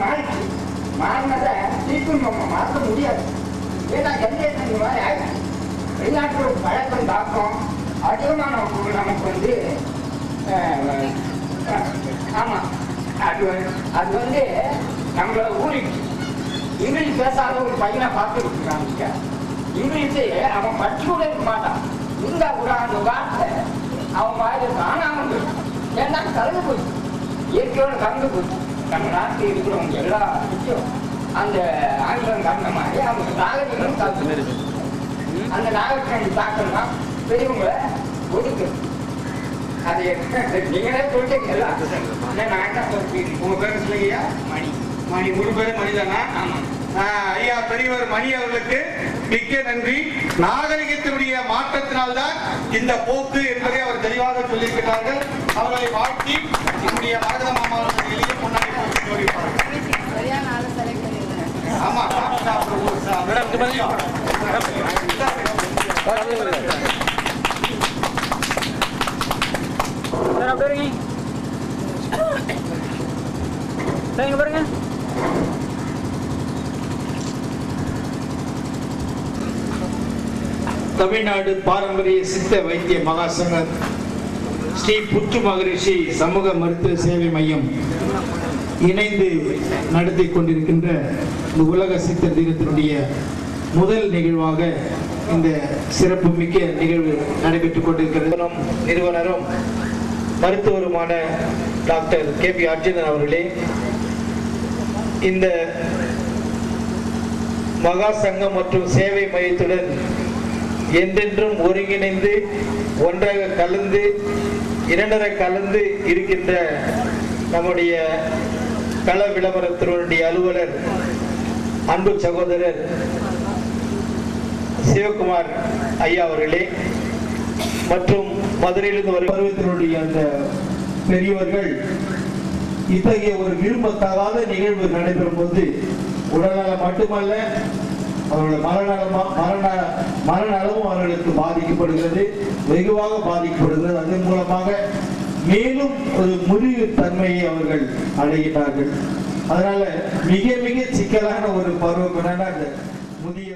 மாறிச்சு. மாறினதை திருப்பி நம்ம மாற்ற முடியாது. ஏன்னா ஜென்ரேஷன் இந்த மாதிரி ஆயிடுச்சு. வெளிநாட்டு பழக்கம் தாக்கம் அதிகமாக நமக்கு வந்து ஆமாம் அது வந்து நம்மளை ஊறிடுச்சு. இங்கிலீஷ் பேசாத ஒரு பையனை பார்த்துருக்காங்க. இங்கிலீஷு அவன் படிச்சு கூட இருக்க மாட்டான். இருந்தா கூட அந்த வார்த்தை அவன் வாயில காணாமல் போயிடும். ஏன்னா கலந்து போச்சு, இயற்கையோட கலந்து போச்சு. நம்ம நாட்டில் இருக்கிறவங்க எல்லா விஷயம் அந்த ஆங்கிலம் கலந்த மாதிரி அவங்க நாகரிகமும் கலந்து அந்த நாகரிகம் தாக்கம்னா பெரியவங்களை ஒதுக்கு. அது நீங்களே சொல்லிட்டீங்களா? நான் என்ன சொல்றேன், உங்க பேர் சொல்லுங்கய்யா? மணி. மணி முழு பேரும் மணிதானா? ஆமா. ஐயா பெரியவர் மணி அவர்களுக்கு மிக்க நன்றி. நாகரிகத்தினுடைய மாற்றத்தினால்தான் இந்த போக்கு என்பதை அவர் தெளிவாக சொல்லியிருக்கிறார்கள். அவர்களை வாழ்த்தி என்னுடைய மரகத மாமா எளிய முன்னாடி ஆமா பாருங்க. தமிழ்நாடு பாரம்பரிய சித்த வைத்திய மகாசங்க ஸ்ரீ புற்று மகரிஷி சமூக மருத்துவ சேவை மையம் இணைந்து நடத்தி கொண்டிருக்கின்ற இந்த உலக சித்தர் தினத்தினுடைய முதல் நிகழ்வாக இந்த சிறப்பு மிக்க நிகழ்வு நடைபெற்றுக் கொண்டிருக்கிறது. நிறுவனரும் மருத்துவருமான டாக்டர் KP அர்ஜுனன் அவர்களே, இந்த மகா சங்கம் மற்றும் சேவை மையத்துடன் என்றென்றும் ஒருங்கிணைந்து ஒன்றாக கலந்து இரண்டரை கலந்து இருக்கின்ற நம்முடைய கள விளம்பரத்தினுடைய அலுவலர் அன்பு சகோதரர் சிவகுமார் ஐயா அவர்களே மற்றும் மதுரையிலிருந்து வருவதனுடைய அந்த பெரியவர்கள் இத்தகைய ஒரு விரும்பத்தகாத நிகழ்வு நடைபெறும் போது உடல்நலம் மட்டுமல்ல அவர்களுடைய மனநலமும் அவர்களுக்கு பாதிக்கப்படுகிறது, வெகுவாக பாதிக்கப்படுகிறது. அதன் மூலமாக மேலும் ஒரு முறிவு தன்மையை அவர்கள் அடைகிறார்கள். அதனால மிக மிக சிக்கலான ஒரு பருவம் என்னன்னா முதிய